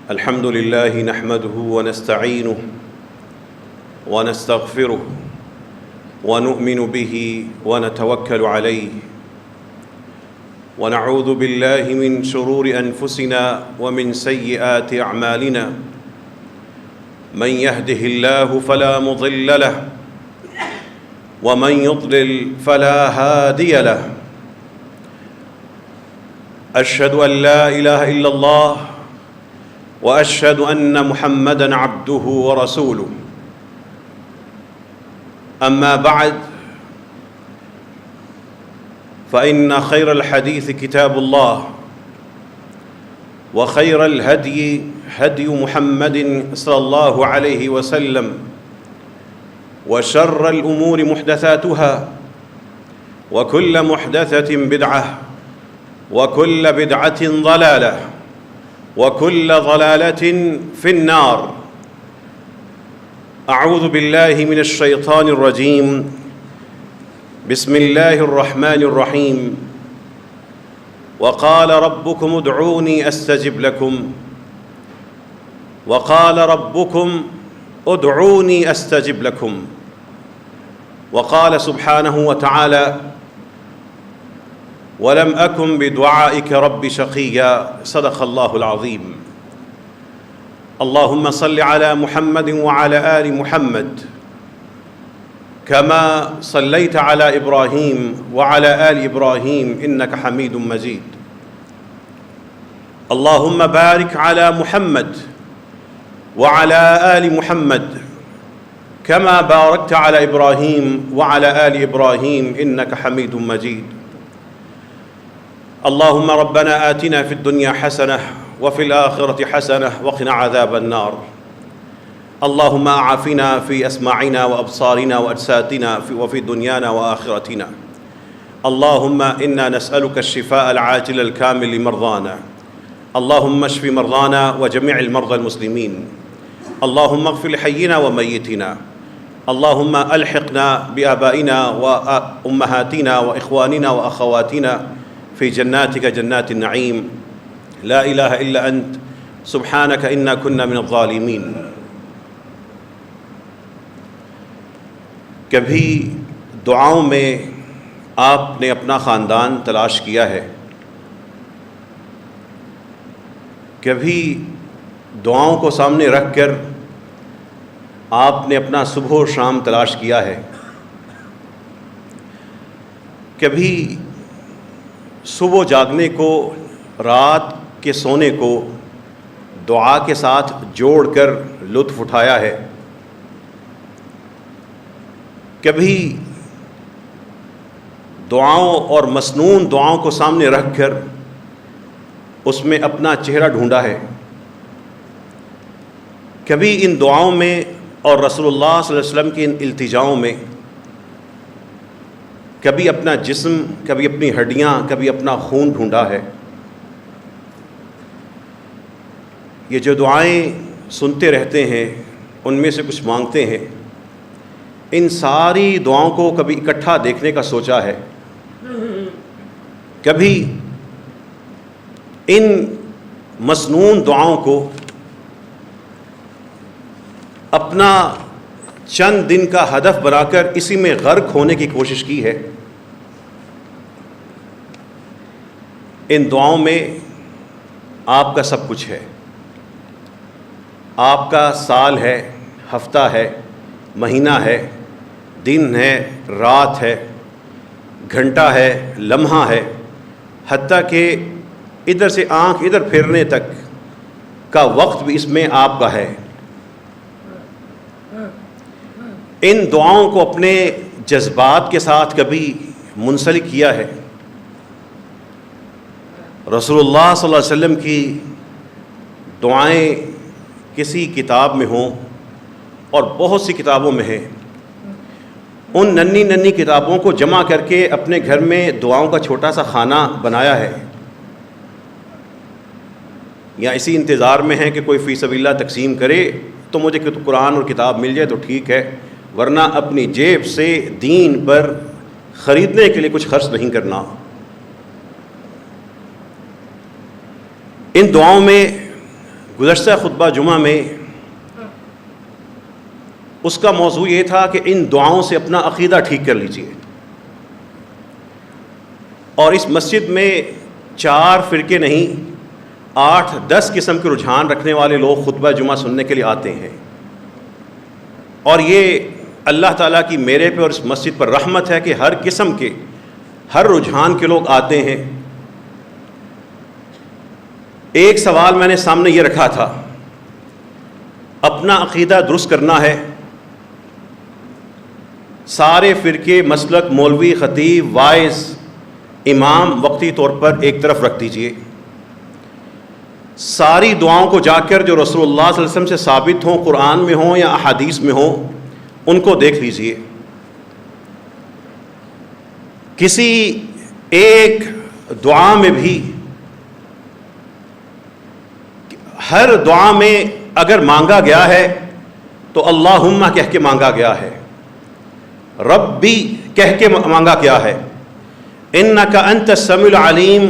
الحمد لله نحمده ونستعينه ونستغفره ونؤمن به ونتوكل عليه ونعوذ بالله من شرور أنفسنا ومن سيئات أعمالنا من يهده الله فلا مضل له ومن يضلل فلا هادي له أشهد أن لا إله إلا الله وأشهد أن محمدًا عبده ورسوله أما بعد فإن خير الحديث كتاب الله وخير الهدي هدي محمد صلى الله عليه وسلم وشر الأمور محدثاتها وكل محدثة بدعة وكل بدعة ضلالة وكل ضلالة في النار أعوذ بالله من الشيطان الرجيم بسم الله الرحمن الرحيم وقال ربكم ادعوني أستجب لكم وقال ربكم ادعوني أستجب لكم وقال سبحانه وتعالى ولم أكن بدعائك رب شقيا صدق الله العظيم اللهم صل على محمد وعلى آل محمد كما صليت على إبراهيم وعلى آل إبراهيم إنك حميد مجيد اللهم بارك على محمد وعلى آل محمد كما باركت على إبراهيم وعلى آل إبراهيم إنك حميد مجيد اللهم ربنا آتنا في الدنيا حسنة وفي الآخرة حسنة وقنا عذاب النار اللهم أعافنا في أسماعنا وأبصارنا وأجسادنا وفي دنيانا وآخرتنا اللهم إنا نسألك الشفاء العاجل الكامل لمرضانا اللهم اشف مرضانا وجميع المرضى المسلمين اللهم اغفر لحينا وميتنا اللهم ألحقنا بآبائنا وأمهاتنا وإخواننا وأخواتنا في جناتك جنات النعيم لا إله إلا أنت سبحانك إنا كنا من الظالمين کبھی دعاؤں میں آپ نے اپنا خاندان تلاش کیا ہے؟ کبھی دعاؤں کو سامنے رکھ کر آپ نے اپنا صبح و شام تلاش کیا ہے؟ کبھی صبح جاگنے کو رات کے سونے کو دعا کے ساتھ جوڑ کر لطف اٹھایا ہے؟ کبھی دعاؤں اور مسنون دعاؤں کو سامنے رکھ کر اس میں اپنا چہرہ ڈھونڈا ہے؟ کبھی ان دعاؤں میں اور رسول اللہ صلی اللہ علیہ وسلم کی ان التجاؤں میں کبھی اپنا جسم، کبھی اپنی ہڈیاں، کبھی اپنا خون ڈھونڈا ہے؟ یہ جو دعائیں سنتے رہتے ہیں ان میں سے کچھ مانگتے ہیں، ان ساری دعاؤں کو کبھی اکٹھا دیکھنے کا سوچا ہے؟ کبھی ان مسنون دعاؤں کو اپنا چند دن کا ہدف بنا کر اسی میں غرق ہونے کی کوشش کی ہے؟ ان دعاؤں میں آپ کا سب کچھ ہے. آپ کا سال ہے، ہفتہ ہے، مہینہ ہے، دن ہے، رات ہے، گھنٹہ ہے، لمحہ ہے، حتیٰ کہ ادھر سے آنکھ ادھر پھیرنے تک کا وقت بھی اس میں آپ کا ہے. ان دعاؤں کو اپنے جذبات کے ساتھ کبھی منسلک کیا ہے؟ رسول اللہ صلی اللہ علیہ وسلم کی دعائیں کسی کتاب میں ہوں اور بہت سی کتابوں میں ہیں، ان ننھی ننھی کتابوں کو جمع کر کے اپنے گھر میں دعاؤں کا چھوٹا سا خانہ بنایا ہے، یا اسی انتظار میں ہیں کہ کوئی فی سبیل اللہ تقسیم کرے تو مجھے قرآن اور کتاب مل جائے تو ٹھیک ہے، ورنہ اپنی جیب سے دین پر خریدنے کے لیے کچھ خرچ نہیں کرنا. ان دعاؤں میں گزشتہ خطبہ جمعہ میں اس کا موضوع یہ تھا کہ ان دعاؤں سے اپنا عقیدہ ٹھیک کر لیجئے. اور اس مسجد میں 4 فرقے نہیں 8-10 قسم کے رجحان رکھنے والے لوگ خطبہ جمعہ سننے کے لیے آتے ہیں، اور یہ اللہ تعالیٰ کی میرے پہ اور اس مسجد پر رحمت ہے کہ ہر قسم کے ہر رجحان کے لوگ آتے ہیں. ایک سوال میں نے سامنے یہ رکھا تھا، اپنا عقیدہ درست کرنا ہے. سارے فرقے، مسلک، مولوی، خطیب، وائز، امام وقتی طور پر ایک طرف رکھ دیجئے. ساری دعاؤں کو جا کر جو رسول اللہ صلی اللہ علیہ وسلم سے ثابت ہوں، قرآن میں ہوں یا احادیث میں ہوں، ان کو دیکھ لیجئے. کسی ایک دعا میں بھی، ہر دعا میں اگر مانگا گیا ہے تو اللہم کہہ کے مانگا گیا ہے، ربی کہہ کے مانگا گیا ہے، انک انت السمیع العلیم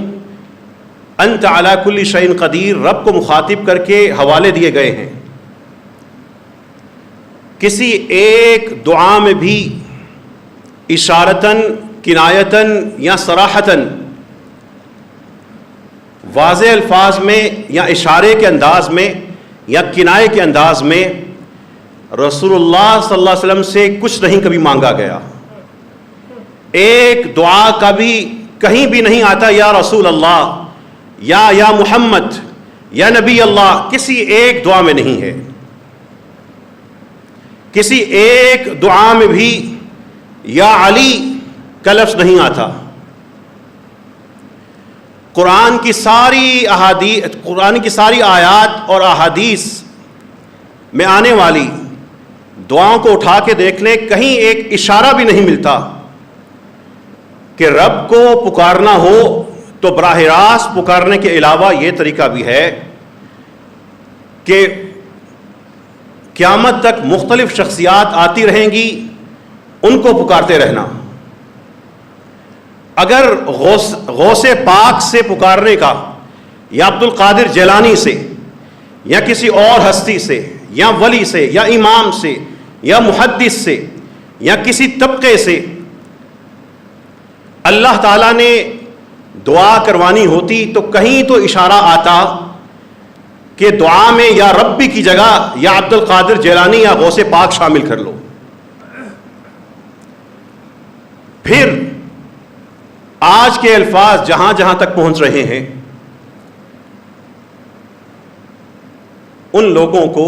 انت علی کل شیء قدیر، رب کو مخاطب کر کے حوالے دیے گئے ہیں. کسی ایک دعا میں بھی اشارتاً، کنایتاً یا صراحتاً واضح الفاظ میں یا اشارے کے انداز میں یا کنایے کے انداز میں رسول اللہ صلی اللہ علیہ وسلم سے کچھ نہیں کبھی مانگا گیا. ایک دعا کا بھی کہیں بھی نہیں آتا یا رسول اللہ یا محمد یا نبی اللہ، کسی ایک دعا میں نہیں ہے. کسی ایک دعا میں بھی یا علی کا لفظ نہیں آتا. قرآن کی ساری آیات اور احادیث میں آنے والی دعاؤں کو اٹھا کے دیکھ لیں، کہیں ایک اشارہ بھی نہیں ملتا کہ رب کو پکارنا ہو تو براہ راست پکارنے کے علاوہ یہ طریقہ بھی ہے کہ قیامت تک مختلف شخصیات آتی رہیں گی، ان کو پکارتے رہنا. اگر غوث پاک سے پکارنے کا، یا عبد القادر جیلانی سے، یا کسی اور ہستی سے، یا ولی سے، یا امام سے، یا محدث سے، یا کسی طبقے سے اللہ تعالیٰ نے دعا کروانی ہوتی تو کہیں تو اشارہ آتا کہ دعا میں یا ربی کی جگہ یا عبد القادر جیلانی یا غوث پاک شامل کر لو. پھر آج کے الفاظ جہاں جہاں تک پہنچ رہے ہیں، ان لوگوں کو،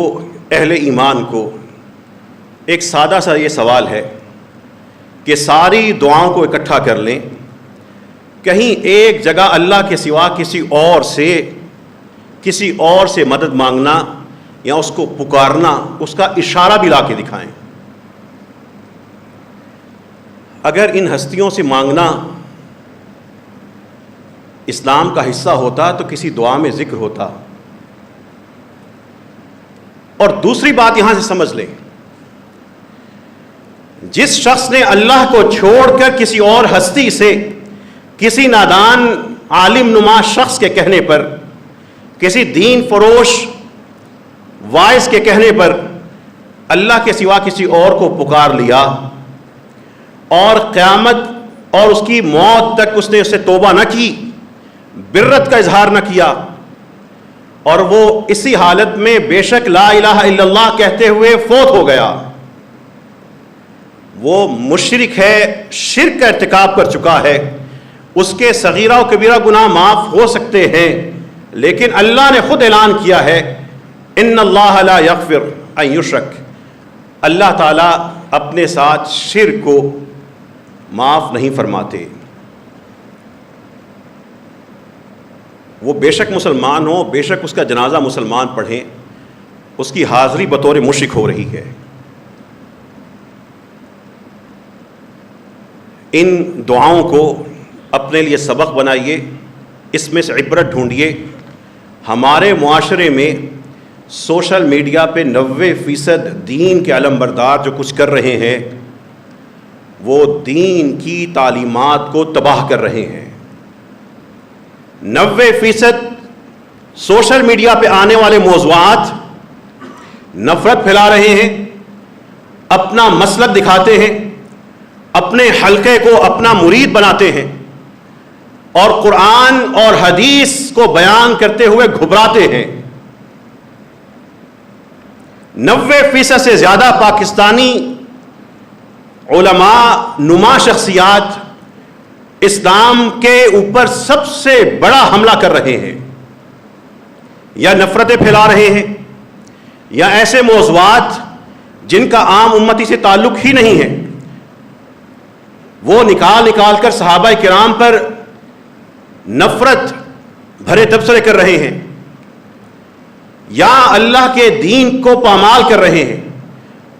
اہل ایمان کو ایک سادہ سا یہ سوال ہے کہ ساری دعاؤں کو اکٹھا کر لیں، کہیں ایک جگہ اللہ کے سوا کسی اور سے مدد مانگنا یا اس کو پکارنا، اس کا اشارہ بھی لا کے دکھائیں. اگر ان ہستیوں سے مانگنا اسلام کا حصہ ہوتا تو کسی دعا میں ذکر ہوتا. اور دوسری بات یہاں سے سمجھ لیں، جس شخص نے اللہ کو چھوڑ کر کسی اور ہستی سے، کسی نادان عالم نما شخص کے کہنے پر، کسی دین فروش وائز کے کہنے پر اللہ کے سوا کسی اور کو پکار لیا، اور قیامت اور اس کی موت تک اس نے اس سے توبہ نہ کی، برت کا اظہار نہ کیا، اور وہ اسی حالت میں بے شک لا الہ الا اللہ کہتے ہوئے فوت ہو گیا، وہ مشرک ہے، شرک کا ارتکاب کر چکا ہے. اس کے صغیرہ و کبیرہ گناہ معاف ہو سکتے ہیں، لیکن اللہ نے خود اعلان کیا ہے ان اللہ لا یغفر ان یشرک، اللہ تعالیٰ اپنے ساتھ شرک کو معاف نہیں فرماتے. وہ بے شک مسلمان ہو، بے شک اس کا جنازہ مسلمان پڑھیں، اس کی حاضری بطور مشرک ہو رہی ہے. ان دعاؤں کو اپنے لیے سبق بنائیے، اس میں سے عبرت ڈھونڈیے. ہمارے معاشرے میں سوشل میڈیا پہ 90% دین کے علمبردار جو کچھ کر رہے ہیں، وہ دین کی تعلیمات کو تباہ کر رہے ہیں. 90% سوشل میڈیا پہ آنے والے موضوعات نفرت پھیلا رہے ہیں، اپنا مسلک دکھاتے ہیں، اپنے حلقے کو اپنا مرید بناتے ہیں اور قرآن اور حدیث کو بیان کرتے ہوئے گھبراتے ہیں۔ 90% سے زیادہ پاکستانی علماء نما شخصیات اسلام کے اوپر سب سے بڑا حملہ کر رہے ہیں، یا نفرتیں پھیلا رہے ہیں، یا ایسے موضوعات جن کا عام امتی سے تعلق ہی نہیں ہے وہ نکال کر صحابہ کرام پر نفرت بھرے تبصرے کر رہے ہیں، یا اللہ کے دین کو پامال کر رہے ہیں۔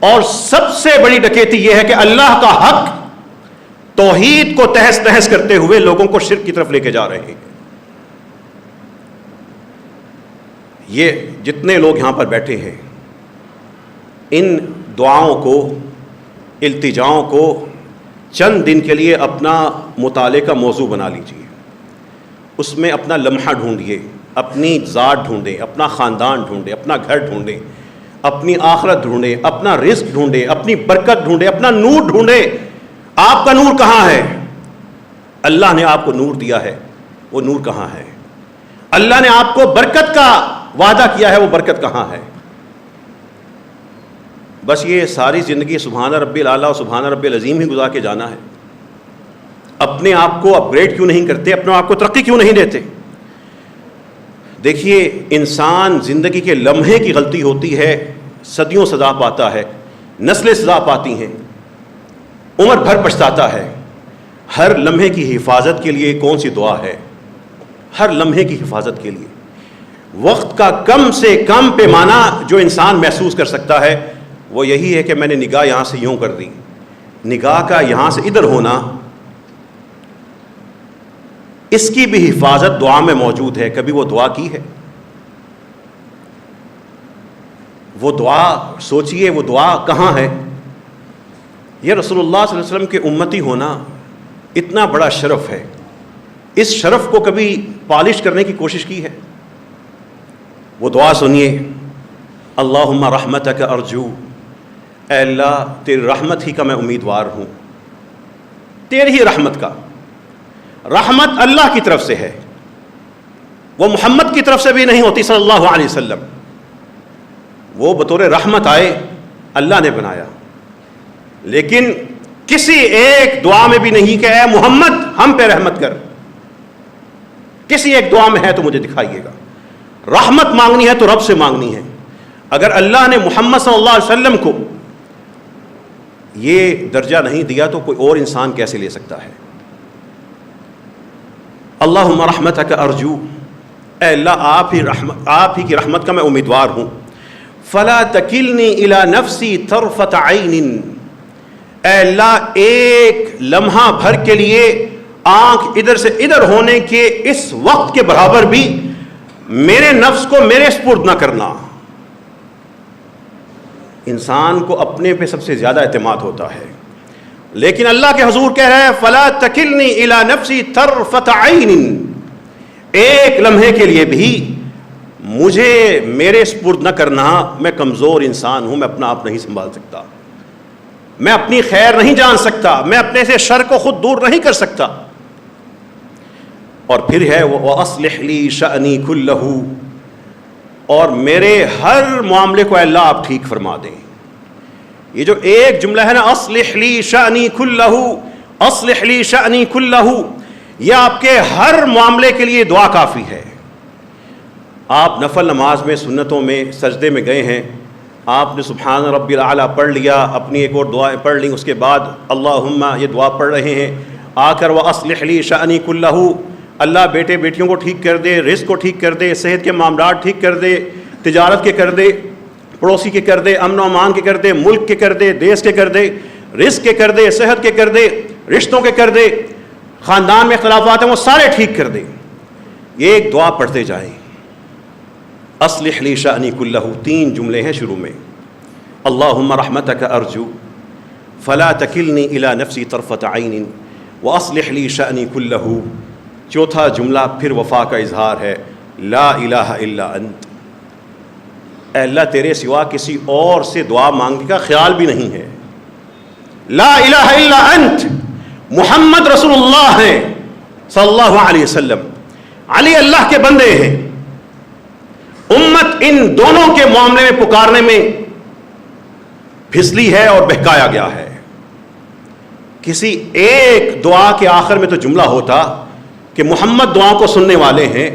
اور سب سے بڑی ڈکیتی یہ ہے کہ اللہ کا حق توحید کو تہس نہس کرتے ہوئے لوگوں کو شرک کی طرف لے کے جا رہے ہیں۔ یہ جتنے لوگ یہاں پر بیٹھے ہیں، ان دعاؤں کو، التجاؤں کو چند دن کے لیے اپنا مطالعے کا موضوع بنا لیجیے، اس میں اپنا لمحہ ڈھونڈیے، اپنی ذات ڈھونڈیں، اپنا خاندان ڈھونڈیں، اپنا گھر ڈھونڈیں، اپنی آخرت ڈھونڈیں، اپنا رزق ڈھونڈیں، اپنی برکت ڈھونڈیں، اپنا نور ڈھونڈیں۔ آپ کا نور کہاں ہے؟ اللہ نے آپ کو نور دیا ہے، وہ نور کہاں ہے؟ اللہ نے آپ کو برکت کا وعدہ کیا ہے، وہ برکت کہاں ہے؟ بس یہ ساری زندگی سبحان ربی الاعلیٰ اور سبحان ربی العظیم ہی گزار کے جانا ہے۔ اپنے آپ کو اپ گریڈ کیوں نہیں کرتے؟ اپنے آپ کو ترقی کیوں نہیں دیتے؟ دیکھیے، انسان زندگی کے لمحے کی غلطی ہوتی ہے، صدیوں سزا پاتا ہے، نسلیں سزا پاتی ہیں، عمر بھر پچھتاتا ہے۔ ہر لمحے کی حفاظت کے لیے کون سی دعا ہے؟ ہر لمحے کی حفاظت کے لیے وقت کا کم سے کم پیمانہ جو انسان محسوس کر سکتا ہے وہ یہی ہے کہ میں نے نگاہ یہاں سے یوں کر دی۔ نگاہ کا یہاں سے ادھر ہونا، اس کی بھی حفاظت دعا میں موجود ہے۔ کبھی وہ دعا کی ہے؟ وہ دعا سوچئے، وہ دعا کہاں ہے؟ یہ رسول اللہ صلی اللہ علیہ وسلم کے امتی ہونا اتنا بڑا شرف ہے، اس شرف کو کبھی پالش کرنے کی کوشش کی ہے؟ وہ دعا سنیے، اللہم رحمتک ارجو، اے اللہ تیری رحمت ہی کا میں امیدوار ہوں، تیری ہی رحمت کا۔ رحمت اللہ کی طرف سے ہے، وہ محمد کی طرف سے بھی نہیں ہوتی صلی اللہ علیہ وسلم۔ وہ بطور رحمت آئے، اللہ نے بنایا، لیکن کسی ایک دعا میں بھی نہیں کہ اے محمد ہم پہ رحمت کر۔ کسی ایک دعا میں ہے تو مجھے دکھائیے گا۔ رحمت مانگنی ہے تو رب سے مانگنی ہے۔ اگر اللہ نے محمد صلی اللہ علیہ وسلم کو یہ درجہ نہیں دیا تو کوئی اور انسان کیسے لے سکتا ہے؟ اللہم رحمتک ارجو، اے اللہ آپ ہی کی رحمت کا میں امیدوار ہوں۔ فلا تکلنی الی نفسی طرفۃ عین، اے اللہ ایک لمحہ بھر کے لیے آنکھ ادھر سے ادھر ہونے کے اس وقت کے برابر بھی میرے نفس کو میرے سپرد نہ کرنا۔ انسان کو اپنے پہ سب سے زیادہ اعتماد ہوتا ہے، لیکن اللہ کے حضور کہہ رہے ہیں فلا تکلنی الی نفسی طرفۃ عین، ایک لمحے کے لیے بھی مجھے میرے سپرد نہ کرنا، میں کمزور انسان ہوں، میں اپنا آپ نہیں سنبھال سکتا، میں اپنی خیر نہیں جان سکتا، میں اپنے سے شر کو خود دور نہیں کر سکتا۔ اور پھر ہے وَأَصْلِحْ لِي شَأْنِي كُلَّهُ، اور میرے ہر معاملے کو اللہ آپ ٹھیک فرما دیں۔ یہ جو ایک جملہ ہے نا اصلح لی شأنی کلہ، اصلح لی شأنی کلہ، یہ آپ کے ہر معاملے کے لیے دعا کافی ہے۔ آپ نفل نماز میں، سنتوں میں، سجدے میں گئے ہیں، آپ نے سبحان ربی الاعلیٰ پڑھ لیا، اپنی ایک اور دعائیں پڑھ لیں، اس کے بعد اللہم یہ دعا پڑھ رہے ہیں، آ کر وَأَصْلِحْ لِي شَأْنِي كُلَّهُ، اللہ بیٹے بیٹیوں کو ٹھیک کر دے، رزق کو ٹھیک کر دے، صحت کے معاملات ٹھیک کر دے، تجارت کے کر دے، پڑوسی کے کر دے، امن و امان کے کر دے، ملک کے کر دے، دیس کے کر دے، رزق کے کر دے، صحت کے کر دے، رشتوں کے کر دے، خاندان میں اختلافات ہیں وہ سارے ٹھیک کر دے۔ یہ ایک دعا پڑھتے جائیں، اصلح لی شأنی کلہ، 3 جملے ہیں شروع میں، اللہم رحمتک ارجو فلا تکلنی الی نفسی طرفۃ عین واصلح لی شأنی کلہ۔ چوتھا جملہ پھر وفا کا اظہار ہے، لا الہ الا انت، اے اللہ تیرے سوا کسی اور سے دعا مانگنے کا خیال بھی نہیں ہے. لا الہ الا انت، محمد رسول اللہ ہیں صلی اللہ علیہ وسلم، علی اللہ کے بندے ہیں. امت ان دونوں کے معاملے میں پکارنے میں پھسلی ہے اور بہکایا گیا ہے. کسی ایک دعا کے آخر میں تو جملہ ہوتا کہ محمد دعا کو سننے والے ہیں،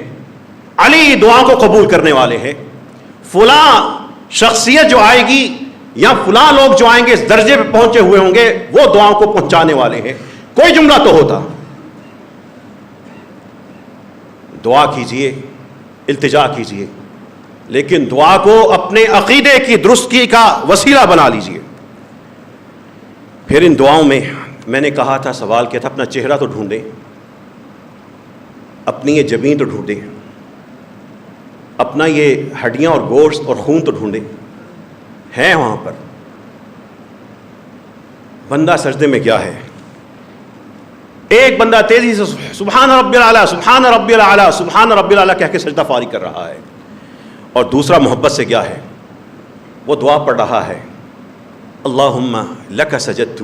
علی دعا کو قبول کرنے والے ہیں، فلاں شخصیت جو آئے گی یا فلاں لوگ جو آئیں گے اس درجے پہ پہنچے ہوئے ہوں گے وہ دعاؤں کو پہنچانے والے ہیں. کوئی جملہ تو ہوتا. دعا کیجئے، التجا کیجئے، لیکن دعا کو اپنے عقیدے کی درستگی کا وسیلہ بنا لیجئے. پھر ان دعاؤں میں نے کہا تھا، سوال کیا تھا، اپنا چہرہ تو ڈھونڈیں، اپنی یہ جبین تو ڈھونڈیں، اپنا یہ ہڈیاں اور گوشت اور خون تو ڈھونڈیں. ہے وہاں پر بندہ سجدے میں کیا ہے؟ ایک بندہ تیزی سے سبحان ربی الاعلیٰ سبحان ربی الاعلیٰ سبحان ربی الاعلیٰ کہہ کے سجدہ فارغ کر رہا ہے، اور دوسرا محبت سے کیا ہے؟ وہ دعا پڑھ رہا ہے، اللہم لک سجدت،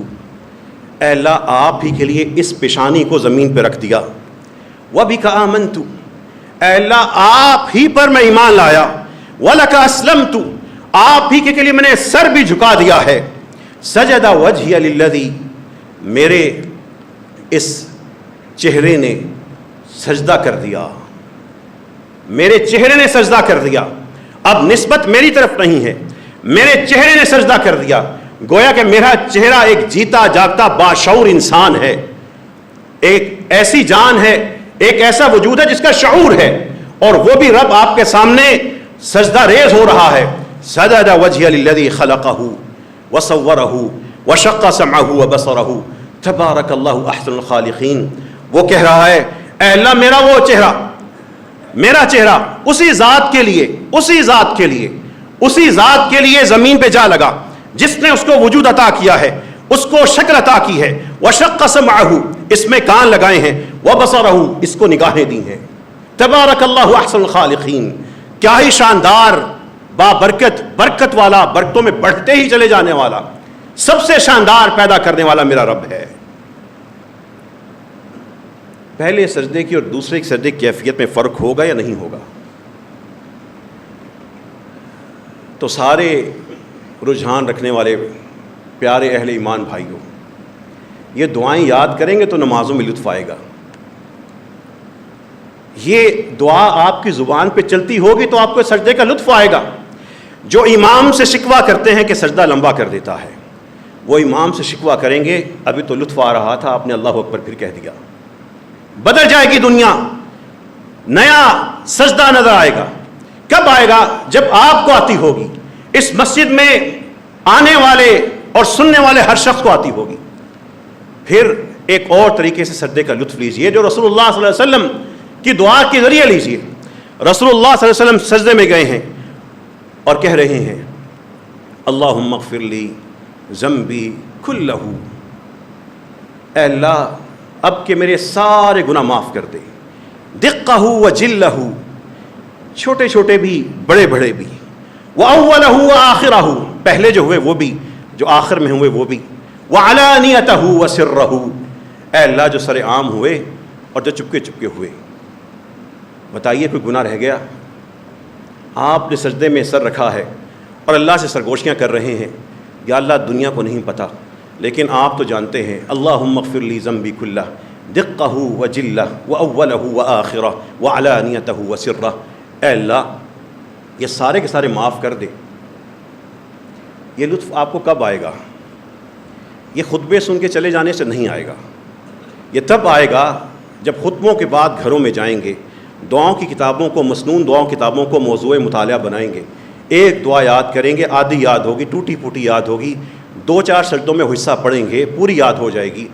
اے اللہ آپ ہی کے لیے اس پیشانی کو زمین پہ رکھ دیا. وبک آمنت، اے اللہ آپ ہی پر میں ایمان لایا. ولک اسلمت، آپ ہی کے لیے میں نے سر بھی جھکا دیا ہے. سجد وجہی للذی، میرے اس چہرے نے سجدہ کر دیا، میرے چہرے نے سجدہ کر دیا. اب نسبت میری طرف نہیں ہے، میرے چہرے نے سجدہ کر دیا. گویا کہ میرا چہرہ ایک جیتا جاگتا باشعور انسان ہے، ایک ایسی جان ہے، ایک ایسا وجود ہے جس کا شعور ہے، اور وہ بھی رب آپ کے سامنے سجدہ ریز ہو رہا ہے. سجد وجہی للذی خلقہ وصورہ وشق سمعہ وبصرہ تبارک اللہ احسن الخالقین. وہ کہہ رہا ہے اے اللہ میرا وہ چہرہ، میرا چہرہ اسی ذات کے لیے، اسی ذات کے لیے، اسی ذات کے لیے زمین پہ جا لگا جس نے اس کو وجود عطا کیا ہے، اس کو شکل عطا کی ہے. وشق سمعہ، اس میں کان لگائے ہیں، وبصرہ، اس کو نگاہیں دی ہیں. تبارک اللہ احسن الخالقین، کیا ہی شاندار، بابرکت، برکت والا، برکتوں میں بڑھتے ہی چلے جانے والا، سب سے شاندار پیدا کرنے والا میرا رب ہے. پہلے سجدے کی اور دوسرے سجدے کی کیفیت میں فرق ہوگا یا نہیں ہوگا؟ تو سارے رجحان رکھنے والے پیارے اہل ایمان بھائیوں، یہ دعائیں یاد کریں گے تو نمازوں میں لطف آئے گا. یہ دعا آپ کی زبان پہ چلتی ہوگی تو آپ کو سجدے کا لطف آئے گا. جو امام سے شکوہ کرتے ہیں کہ سجدہ لمبا کر دیتا ہے، وہ امام سے شکوہ کریں گے ابھی تو لطف آ رہا تھا، آپ نے اللہ اکبر پھر کہہ دیا. بدل جائے گی دنیا، نیا سجدہ نظر آئے گا. کب آئے گا؟ جب آپ کو آتی ہوگی، اس مسجد میں آنے والے اور سننے والے ہر شخص کو آتی ہوگی. پھر ایک اور طریقے سے سجدے کا لطف لیجئے جو رسول اللہ صلی اللہ علیہ وسلم کی دعا کے ذریعے لیجئے. رسول اللہ صلی اللہ علیہ وسلم سجدے میں گئے ہیں اور کہہ رہے ہیں اللہم اغفر لی ذنبی کلہ، اے اللہ اب کہ میرے سارے گناہ معاف کر دے. دقہ و جلہ، چھوٹے چھوٹے بھی بڑے بڑے بھی، وَأَوَّلَهُ وَآخِرَهُ، پہلے جو ہوئے وہ بھی، جو آخر میں ہوئے وہ بھی، وَعَلَانِيَتَهُ وَسِرَّهُ، اے اللہ جو سر عام ہوئے اور جو چپکے چپکے ہوئے. بتائیے کوئی گناہ رہ گیا؟ آپ نے سجدے میں سر رکھا ہے اور اللہ سے سرگوشیاں کر رہے ہیں، یا اللہ دنیا کو نہیں پتہ لیکن آپ تو جانتے ہیں. اللہم اغفر لی ذنبی کلہ دقہ وجلہ واولہ وآخرہ وعلانیتہ وسرہ، اے اللہ یہ سارے کے سارے معاف کر دے. یہ لطف آپ کو کب آئے گا؟ یہ خطبے سن کے چلے جانے سے نہیں آئے گا. یہ تب آئے گا جب خطبوں کے بعد گھروں میں جائیں گے، دعاؤں کی کتابوں کو، مسنون دعاؤں کتابوں کو موضوع مطالعہ بنائیں گے، ایک دعا یاد کریں گے، آدھی یاد ہوگی، ٹوٹی پھوٹی یاد ہوگی، 2-4 سجدوں میں حصہ پڑھیں گے، پوری یاد ہو جائے گی،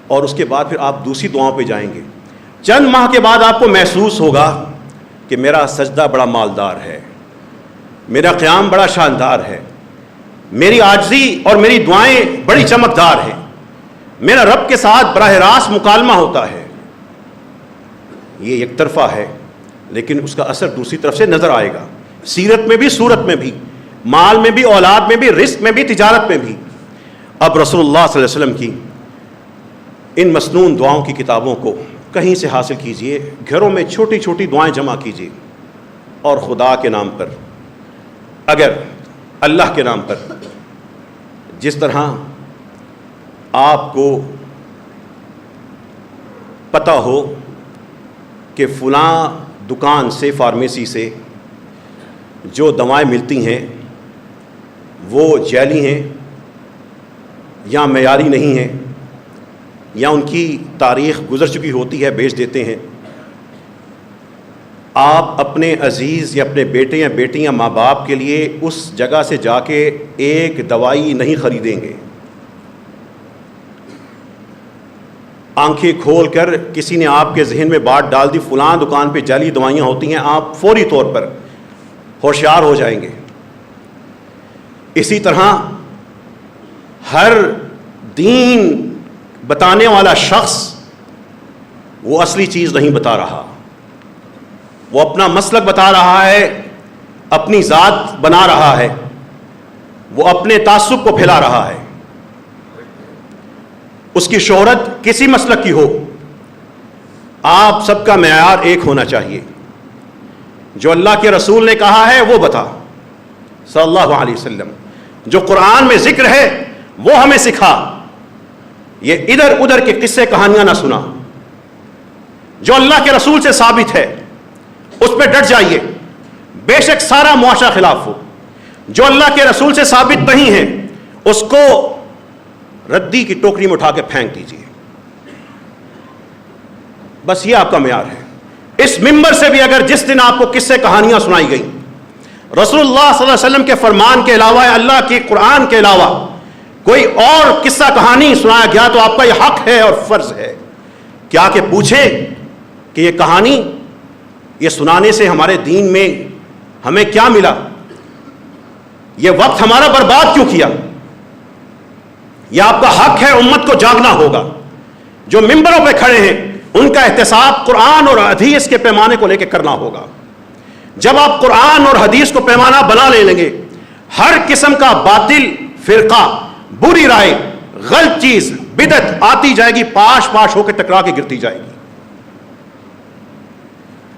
اور اس کے بعد پھر آپ دوسری دعاؤں پہ جائیں گے. چند ماہ کے بعد آپ کو محسوس ہوگا کہ میرا سجدہ بڑا مالدار ہے، میرا قیام بڑا شاندار ہے، میری عاجزی اور میری دعائیں بڑی چمکدار ہیں، میرا رب کے ساتھ براہ راست مکالمہ ہوتا ہے. یہ یک طرفہ ہے. لیکن اس کا اثر دوسری طرف سے نظر آئے گا، سیرت میں بھی، صورت میں بھی، مال میں بھی، اولاد میں بھی، رزق میں بھی، تجارت میں بھی۔ اب رسول اللہ صلی اللہ علیہ وسلم کی ان مسنون دعاؤں کی کتابوں کو کہیں سے حاصل کیجئے، گھروں میں چھوٹی چھوٹی دعائیں جمع کیجئے، اور خدا کے نام پر، اگر اللہ کے نام پر، جس طرح آپ کو پتہ ہو کہ فلاں دکان سے، فارمیسی سے جو دوائیں ملتی ہیں وہ جعلی ہیں یا معیاری نہیں ہیں، یا ان کی تاریخ گزر چکی ہوتی ہے، بیچ دیتے ہیں، آپ اپنے عزیز یا اپنے بیٹے یا بیٹی یا ماں باپ کے لیے اس جگہ سے جا کے ایک دوائی نہیں خریدیں گے۔ آنکھیں کھول کر کسی نے آپ کے ذہن میں بات ڈال دی فلاں دکان پہ جعلی دوائیاں ہوتی ہیں، آپ فوری طور پر ہوشیار ہو جائیں گے۔ اسی طرح ہر دین بتانے والا شخص وہ اصلی چیز نہیں بتا رہا، وہ اپنا مسلک بتا رہا ہے، اپنی ذات بنا رہا ہے، وہ اپنے تعصب کو پھیلا رہا ہے۔ اس کی شہرت کسی مسلک کی ہو، آپ سب کا معیار ایک ہونا چاہیے۔ جو اللہ کے رسول نے کہا ہے وہ بتا، صلی اللہ علیہ وسلم، جو قرآن میں ذکر ہے وہ ہمیں سکھا، یہ ادھر ادھر کے قصے کہانیاں نہ سنا۔ جو اللہ کے رسول سے ثابت ہے اس پہ ڈٹ جائیے، بے شک سارا معاشرہ خلاف ہو۔ جو اللہ کے رسول سے ثابت نہیں ہے اس کو ردی کی ٹوکری میں اٹھا کے پھینک دیجیے، بس یہ آپ کا معیار ہے۔ اس ممبر سے بھی اگر جس دن آپ کو قصے کہانیاں سنائی گئی، رسول اللہ صلی اللہ علیہ وسلم کے فرمان کے علاوہ، اللہ کے قرآن کے علاوہ کوئی اور قصہ کہانی سنایا گیا تو آپ کا یہ حق ہے اور فرض ہے کیا کہ پوچھیں کہ یہ کہانی، یہ سنانے سے ہمارے دین میں ہمیں کیا ملا، یہ وقت ہمارا برباد کیوں کیا۔ یہ آپ کا حق ہے، امت کو جاگنا ہوگا۔ جو ممبروں پہ کھڑے ہیں ان کا احتساب قرآن اور حدیث کے پیمانے کو لے کے کرنا ہوگا۔ جب آپ قرآن اور حدیث کو پیمانہ بنا لیں گے، ہر قسم کا باطل فرقہ، بری رائے، غلط چیز، بدعت آتی جائے گی، پاش پاش ہو کے ٹکرا کے گرتی جائے گی۔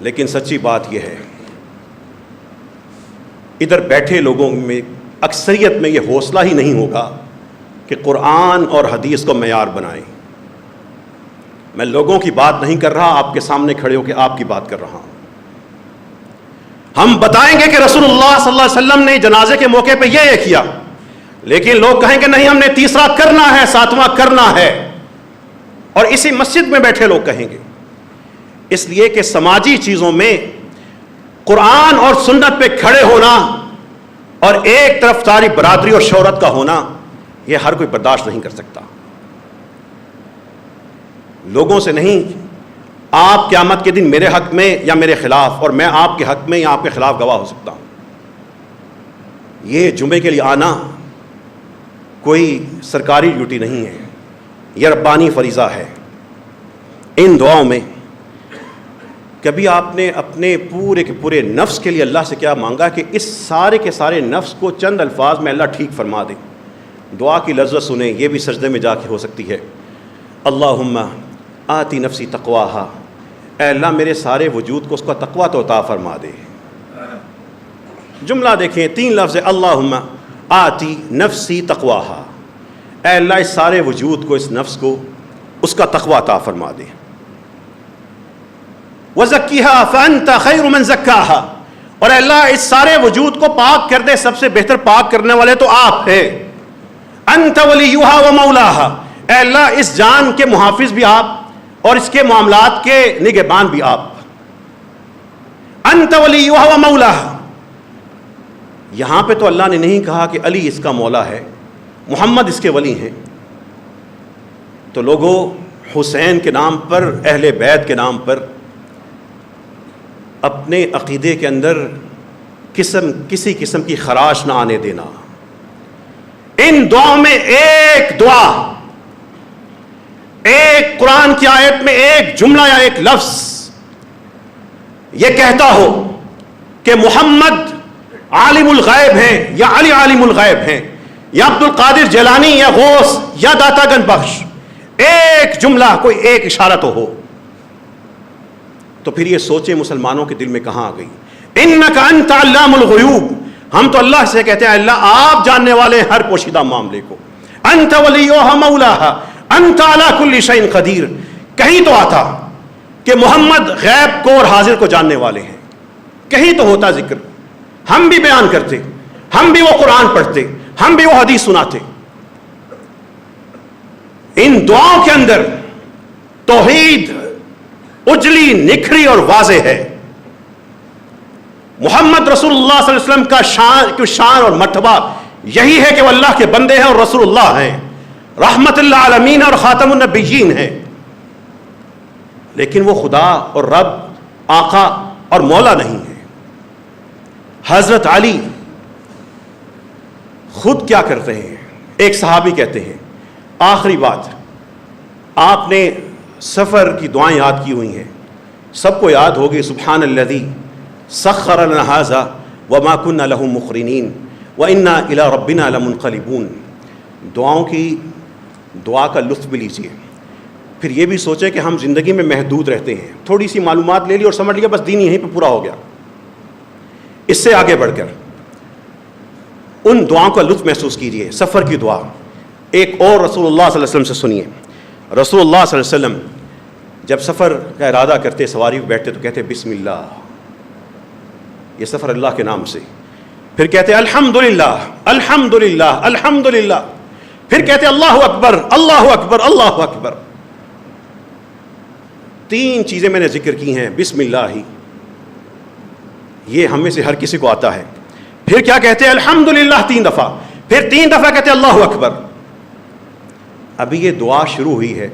لیکن سچی بات یہ ہے، ادھر بیٹھے لوگوں میں اکثریت میں یہ حوصلہ ہی نہیں ہوگا کہ قرآن اور حدیث کو معیار بنائیں۔ میں لوگوں کی بات نہیں کر رہا، آپ کے سامنے کھڑے ہو کے آپ کی بات کر رہا ہوں۔ ہم بتائیں گے کہ رسول اللہ صلی اللہ علیہ وسلم نے جنازے کے موقع پہ یہ کیا، لیکن لوگ کہیں گے نہیں ہم نے تیسرا کرنا ہے، ساتواں کرنا ہے، اور اسی مسجد میں بیٹھے لوگ کہیں گے۔ اس لیے کہ سماجی چیزوں میں قرآن اور سنت پہ کھڑے ہونا اور ایک طرف ساری برادری اور شہرت کا ہونا، یہ ہر کوئی برداشت نہیں کر سکتا۔ لوگوں سے نہیں، آپ قیامت کے دن میرے حق میں یا میرے خلاف، اور میں آپ کے حق میں یا آپ کے خلاف گواہ ہو سکتا ہوں۔ یہ جمعے کے لیے آنا کوئی سرکاری ڈیوٹی نہیں ہے، یہ ربانی فریضہ ہے۔ ان دعاؤں میں کبھی آپ نے اپنے پورے کے پورے نفس کے لیے اللہ سے کیا مانگا کہ اس سارے کے سارے نفس کو چند الفاظ میں اللہ ٹھیک فرما دے؟ دعا کی لذت سنیں، یہ بھی سجدے میں جا کے ہو سکتی ہے۔ اللہم آتی نفسی تقواہا، اے اللہ میرے سارے وجود کو اس کا تقویٰ تو عطا فرما دے۔ جملہ دیکھیں، 3 لفظ ہے، اللہم آتی نفسی تقواہا، اے اللہ اس سارے وجود کو، اس نفس کو اس کا تقویٰ عطا فرما دے۔ وَزَكِّهَا فَأَنْتَ خَيْرُ مَنْ زَكَّاهَا، اور اے اللہ اس سارے وجود کو پاک کر دے، سب سے بہتر پاک کرنے والے تو آپ ہیں۔ أَنْتَ وَلِيُّهَا وَمَوْلَاهَا، اے اللہ اس جان کے محافظ بھی آپ اور اس کے معاملات کے نگہبان بھی آپ۔ أَنْتَ وَلِيُّهَا وَمَوْلَاهَا، یہاں پہ تو اللہ نے نہیں کہا کہ علی اس کا مولا ہے، محمد اس کے ولی ہیں، تو لوگوں حسین کے نام پر، اہل بیت کے نام پر اپنے عقیدے کے اندر کسی قسم کی خراش نہ آنے دینا۔ ان دعاؤں میں ایک دعا، ایک قرآن کی آیت میں ایک جملہ یا ایک لفظ یہ کہتا ہو کہ محمد عالم الغیب ہیں یا علی عالم الغیب ہیں یا عبد القادر جیلانی یا غوث یا داتا گنج بخش، ایک جملہ کوئی ایک اشارہ تو ہو، تو پھر یہ سوچیں مسلمانوں کے دل میں کہاں آ گئی. انک انت علام الغیوب، ہم تو اللہ سے کہتے ہیں اللہ آپ جاننے والے ہیں ہر پوشیدہ معاملے کو. انت ولیھا مولاھا انت علی کل شیء قدیر. کہیں تو آتا کہ محمد غیب کو اور حاضر کو جاننے والے ہیں، کہیں تو ہوتا ذکر، ہم بھی بیان کرتے، ہم بھی وہ قرآن پڑھتے، ہم بھی وہ حدیث سناتے. ان دعاؤں کے اندر توحید اجلی نکھری اور واضح ہے. محمد رسول اللہ صلی اللہ علیہ وسلم کا شان اور مرتبہ یہی ہے کہ وہ اللہ کے بندے ہیں اور رسول اللہ ہیں، رحمت اللہ عالمین اور خاتم النبیین ہیں. لیکن وہ خدا اور رب، آقا اور مولا نہیں ہے. حضرت علی خود کیا کرتے ہیں؟ ایک صحابی کہتے ہیں آخری بات، آپ نے سفر کی دعائیں یاد کی ہوئی ہیں، سب کو یاد ہوگی، سبحان الذی سخر لنا ھذا وما كنا له مقرنین وانا الی ربنا لمنقلبون. دعاؤں کی دعا کا لطف بھی لیجیے. پھر یہ بھی سوچیں کہ ہم زندگی میں محدود رہتے ہیں، تھوڑی سی معلومات لے لی اور سمجھ لیا بس دین یہیں پہ پورا ہو گیا. اس سے آگے بڑھ کر ان دعاؤں کا لطف محسوس کیجیے. سفر کی دعا ایک اور رسول اللہ صلی اللہ علیہ وسلم سے سنیے. رسول اللہ صلی اللہ علیہ وسلم جب سفر کا ارادہ کرتے، سواری پہ بیٹھتے تو کہتے بسم اللہ، یہ سفر اللہ کے نام سے. پھر کہتے الحمدللہ الحمدللہ الحمدللہ. پھر کہتے اللہ اکبر اللہ اکبر اللہ اکبر. تین چیزیں میں نے ذکر کی ہیں، بسم اللہ ہی، یہ ہم میں سے ہر کسی کو آتا ہے. پھر کیا کہتے ہیں الحمدللہ 3 دفعہ، پھر 3 دفعہ کہتے ہیں اللہ اکبر. ابھی یہ دعا شروع ہوئی ہے،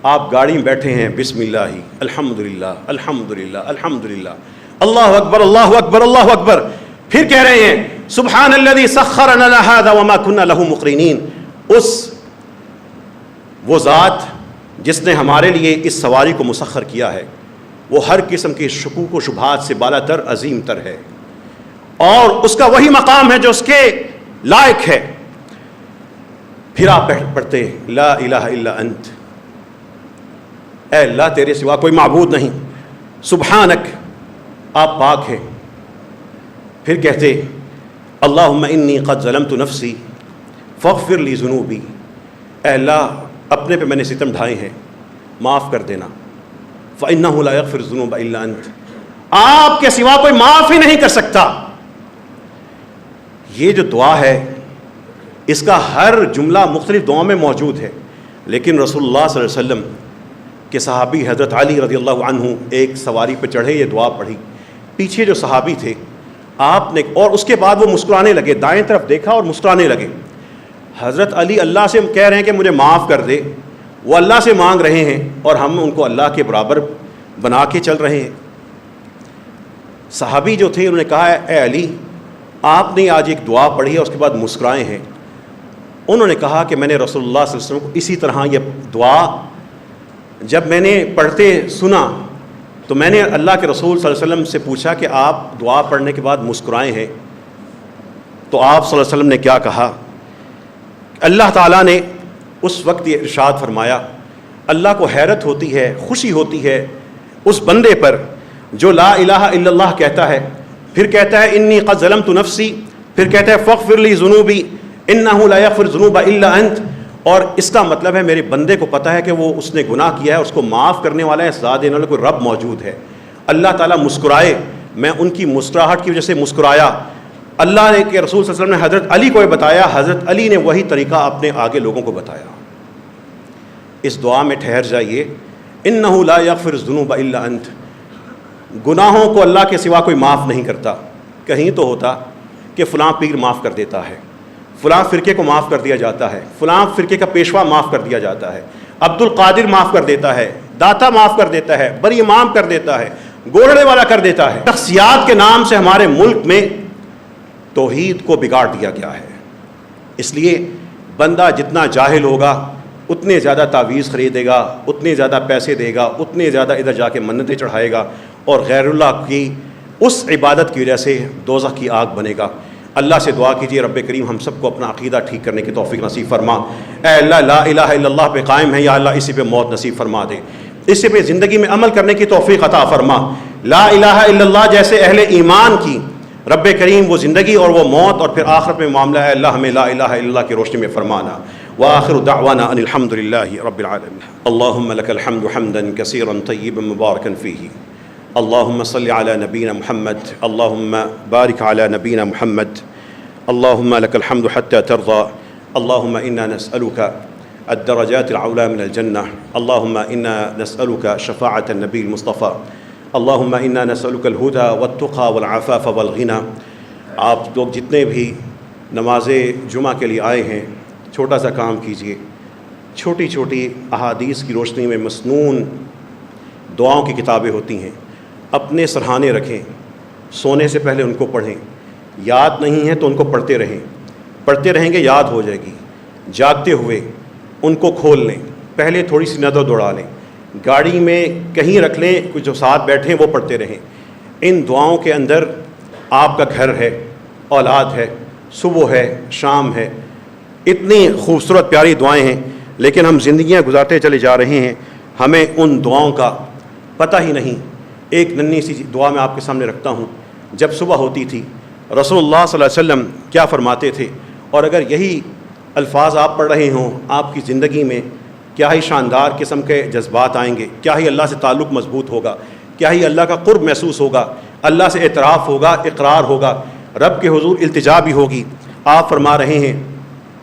آپ گاڑی میں بیٹھے ہیں، بسم اللہ ہی الحمدللہ الحمدللہ الحمدللہ اللہ اکبر اللہ اکبر اللہ اکبر. پھر کہہ رہے ہیں سبحان الذی سخر لنا ھذا وما كنا له مقرنین. وہ ذات جس نے ہمارے لیے اس سواری کو مسخر کیا ہے، وہ ہر قسم کے شکوک و شبہات سے بالا تر، عظیم تر ہے، اور اس کا وہی مقام ہے جو اس کے لائق ہے. پھر آپ پڑھتے لا الہ الا انت، اے اللہ تیرے سوا کوئی معبود نہیں، سبحانک آپ پاک ہیں. پھر کہتے اللہم انی قد ظلمت نفسی فاغفر لی ذنوبی، اے اللہ اپنے پہ میں نے ستم ڈھائے ہیں، معاف کر دینا. فإنہ لا یغفر الذنوب الا انت، آپ کے سوا کوئی معاف ہی نہیں کر سکتا. یہ جو دعا ہے اس کا ہر جملہ مختلف دعاؤں میں موجود ہے، لیکن رسول اللہ صلی اللہ علیہ وسلم کے صحابی حضرت علی رضی اللہ عنہ ایک سواری پہ چڑھے، یہ دعا پڑھی. پیچھے جو صحابی تھے آپ نے، اور اس کے بعد وہ مسکرانے لگے، دائیں طرف دیکھا اور مسکرانے لگے. حضرت علی اللہ سے کہہ رہے ہیں کہ مجھے معاف کر دے، وہ اللہ سے مانگ رہے ہیں اور ہم ان کو اللہ کے برابر بنا کے چل رہے ہیں. صحابی جو تھے انہوں نے کہا اے علی آپ نے آج ایک دعا پڑھی ہے اس کے بعد مسکرائے ہیں. انہوں نے کہا کہ میں نے رسول اللہ صلی اللہ علیہ وسلم کو اسی طرح یہ دعا جب میں نے پڑھتے سنا تو میں نے اللہ کے رسول صلی اللہ علیہ وسلم سے پوچھا کہ آپ دعا پڑھنے کے بعد مسکرائے ہیں، تو آپ صلی اللہ علیہ وسلم نے کیا کہا؟ اللہ تعالیٰ نے اس وقت یہ ارشاد فرمایا، اللہ کو حیرت ہوتی ہے، خوشی ہوتی ہے اس بندے پر جو لا الہ الا اللہ کہتا ہے، پھر کہتا ہے انی قد ظلمت نفسی، پھر کہتا ہے فاغفر لی ذنوبی انہ لا یغفر الذنوب الا انت. اور اس کا مطلب ہے میرے بندے کو پتہ ہے کہ وہ اس نے گناہ کیا ہے، اس کو معاف کرنے والا ہے، سزا دینے والا کوئی رب موجود ہے. اللہ تعالیٰ مسکرائے، میں ان کی مسکراہٹ کی وجہ سے مسکرایا. اللہ نے کہ رسول صلی اللہ علیہ وسلم نے حضرت علی کو یہ بتایا، حضرت علی نے وہی طریقہ اپنے آگے لوگوں کو بتایا. اس دعا میں ٹھہر جائیے، انہ لا یغفر الذنوب الا انت. گناہوں کو اللہ کے سوا کوئی معاف نہیں کرتا. کہیں تو ہوتا کہ فلاں پیر معاف کر دیتا ہے، فلاں فرقے کو معاف کر دیا جاتا ہے، فلاں فرقے کا پیشوا معاف کر دیا جاتا ہے، عبد القادر معاف کر دیتا ہے، داتا معاف کر دیتا ہے، بری امام کر دیتا ہے، گولڑے والا کر دیتا ہے. شخصیات کے نام سے ہمارے ملک میں توحید کو بگاڑ دیا گیا ہے. اس لیے بندہ جتنا جاہل ہوگا اتنے زیادہ تعویذ خریدے گا، اتنے زیادہ پیسے دے گا، اتنے زیادہ ادھر جا کے منتیں چڑھائے گا، اور غیر اللہ کی اس عبادت کی وجہ سے دوزخ کی آگ بنے گا۔ اللہ سے دعا کیجیے رب کریم ہم سب کو اپنا عقیدہ ٹھیک کرنے کی توفیق نصیب فرما۔ اے اللہ لا الہ الا اللہ پہ قائم ہے، یا اللہ اسی پہ موت نصیب فرما دے، اسی پہ زندگی میں عمل کرنے کی توفیق عطا فرما۔ لا الہ الا اللہ جیسے اہل ایمان کی رب کریم وہ زندگی اور وہ موت اور پھر آخرت میں معاملہ ہے، اللہ ہمیں لا الہ الا اللہ کی روشنی میں فرمانا۔ وآخر دعوانا ان الحمد للہ رب العالمین۔ اللہم لک الحمد حمدا کثیرا طیبا مبارکا فیہ، اللہم صل علی نبینا محمد، اللہم بارک علی نبینا محمد، اللہم لک الحمد حتی ترضى، اللہم انا نسألک الدرجات العلی من الجنہ، اللہم انا نسألک شفاعة النبی المصطفى، اللہم انا نسألک الہدى والتقى والعفاف والغنى۔ آپ لوگ جتنے بھی نماز جمعہ کے لیے آئے ہیں چھوٹا سا کام کیجئے، چھوٹی چھوٹی احادیث کی روشنی میں مسنون دعاؤں کی کتابیں ہوتی ہیں، اپنے سرہانے رکھیں، سونے سے پہلے ان کو پڑھیں، یاد نہیں ہے تو ان کو پڑھتے رہیں گے یاد ہو جائے گی، جاگتے ہوئے ان کو کھول لیں، پہلے تھوڑی سی نظر دوڑا لیں، گاڑی میں کہیں رکھ لیں، کچھ جو ساتھ بیٹھیں وہ پڑھتے رہیں۔ ان دعاؤں کے اندر آپ کا گھر ہے، اولاد ہے، صبح ہے، شام ہے، اتنی خوبصورت پیاری دعائیں ہیں، لیکن ہم زندگیاں گزارتے چلے جا رہے ہیں، ہمیں ان دعاؤں کا پتہ ہی نہیں۔ ایک ننھی سی دعا میں آپ کے سامنے رکھتا ہوں، جب صبح ہوتی تھی رسول اللہ صلی اللہ علیہ وسلم کیا فرماتے تھے، اور اگر یہی الفاظ آپ پڑھ رہے ہوں آپ کی زندگی میں کیا ہی شاندار قسم کے جذبات آئیں گے، کیا ہی اللہ سے تعلق مضبوط ہوگا، کیا ہی اللہ کا قرب محسوس ہوگا، اللہ سے اعتراف ہوگا، اقرار ہوگا، رب کے حضور التجا بھی ہوگی۔ آپ فرما رہے ہیں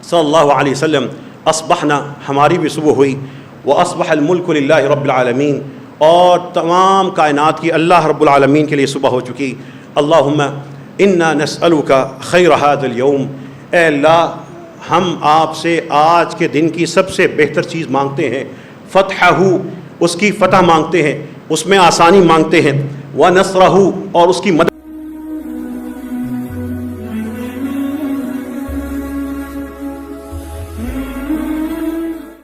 صلی اللہ علیہ وسلم، اصبحنا، ہماری بھی صبح ہوئی، واصبح الملک للہ رب العالمین، اور تمام کائنات کی اللہ رب العالمین کے لیے صبح ہو چکی۔ اللہم انا نسألک خیر ھذا اليوم، اے اللہ ہم آپ سے آج کے دن کی سب سے بہتر چیز مانگتے ہیں، فتحہ، اس کی فتح مانگتے ہیں، اس میں آسانی مانگتے ہیں، ونصرہ، اور اس کی مدد